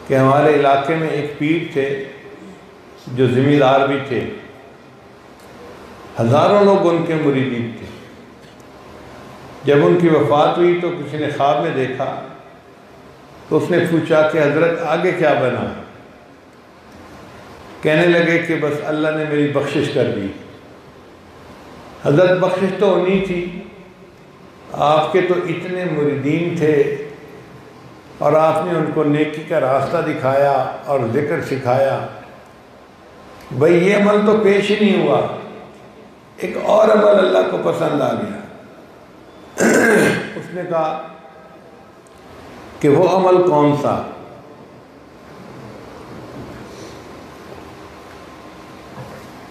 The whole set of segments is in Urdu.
کہ ہمارے علاقے میں ایک پیر تھے جو زمیندار بھی تھے، ہزاروں لوگ ان کے مرید تھے۔ جب ان کی وفات ہوئی تو کسی نے خواب میں دیکھا تو اس نے پوچھا کہ حضرت آگے کیا بنا؟ کہنے لگے کہ بس اللہ نے میری بخشش کر دی۔ حضرت بخشش تو ہونی تھی، آپ کے تو اتنے مریدین تھے اور آپ نے ان کو نیکی کا راستہ دکھایا اور ذکر سکھایا، بھئی یہ عمل تو پیش ہی نہیں ہوا، ایک اور عمل اللہ کو پسند آ گیا۔ اس نے کہا کہ وہ عمل کون سا؟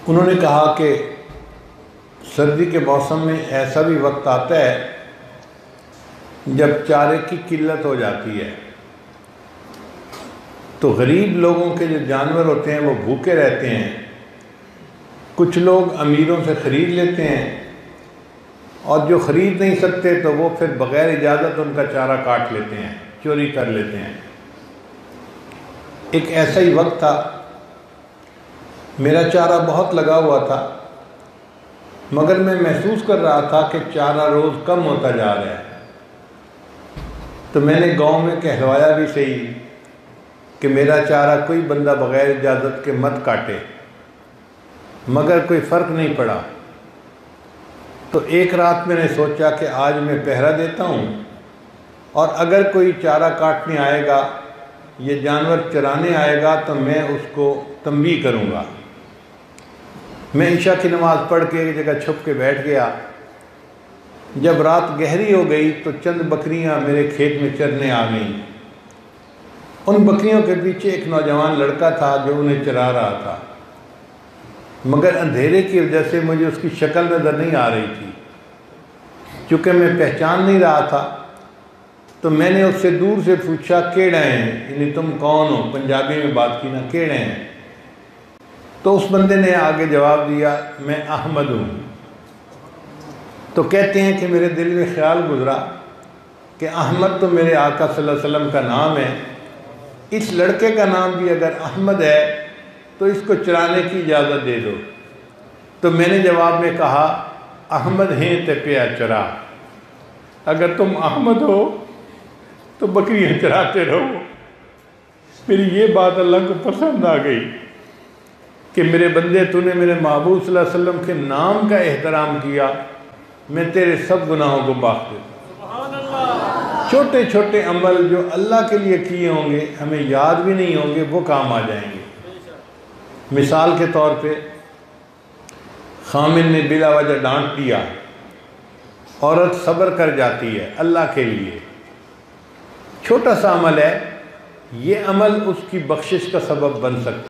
انہوں نے کہا کہ سردی کے موسم میں ایسا بھی وقت آتا ہے جب چارے کی قلت ہو جاتی ہے، تو غریب لوگوں کے جو جانور ہوتے ہیں وہ بھوکے رہتے ہیں، کچھ لوگ امیروں سے خرید لیتے ہیں اور جو خرید نہیں سکتے تو وہ پھر بغیر اجازت ان کا چارہ کاٹ لیتے ہیں، چوری کر لیتے ہیں۔ ایک ایسا ہی وقت تھا، میرا چارہ بہت لگا ہوا تھا، مگر میں محسوس کر رہا تھا کہ چارہ روز کم ہوتا جا رہا ہے۔ تو میں نے گاؤں میں کہلوایا بھی صحیح کہ میرا چارہ کوئی بندہ بغیر اجازت کے مت کاٹے، مگر کوئی فرق نہیں پڑا۔ تو ایک رات میں نے سوچا کہ آج میں پہرا دیتا ہوں، اور اگر کوئی چارہ کاٹنے آئے گا، یہ جانور چرانے آئے گا تو میں اس کو تنبیہ کروں گا۔ میں عشاء کی نماز پڑھ کے ایک جگہ چھپ کے بیٹھ گیا۔ جب رات گہری ہو گئی تو چند بکریاں میرے کھیت میں چرنے آ گئیں۔ ان بکریوں کے پیچھے ایک نوجوان لڑکا تھا جو انہیں چرا رہا تھا، مگر اندھیرے کی وجہ سے مجھے اس کی شکل نظر نہیں آ رہی تھی۔ چونکہ میں پہچان نہیں رہا تھا تو میں نے اس سے دور سے پوچھا کیڑے ہیں، یعنی تم کون ہو؟ پنجابی میں بات کی نا، کیڑے ہیں؟ تو اس بندے نے آگے جواب دیا میں احمد ہوں۔ تو کہتے ہیں کہ میرے دل میں خیال گزرا کہ احمد تو میرے آقا صلی اللہ علیہ وسلم کا نام ہے، اس لڑکے کا نام بھی اگر احمد ہے تو اس کو چرانے کی اجازت دے دو۔ تو میں نے جواب میں کہا احمد ہیں تے پیا چرا، اگر تم احمد ہو تو بکریاں چراتے رہو۔ میری یہ بات اللہ کو پسند آ گئی کہ میرے بندے تو نے میرے محبوب صلی اللہ علیہ وسلم کے نام کا احترام کیا، میں تیرے سب گناہوں کو معاف دیتا ہوں۔ چھوٹے چھوٹے عمل جو اللہ کے لیے کیے ہوں گے ہمیں یاد بھی نہیں ہوں گے، وہ کام آ جائیں گے۔ مثال کے طور پہ خامن نے بلا وجہ ڈانٹ دیا، عورت صبر کر جاتی ہے اللہ کے لیے، چھوٹا سا عمل ہے، یہ عمل اس کی بخشش کا سبب بن سکتا ہے۔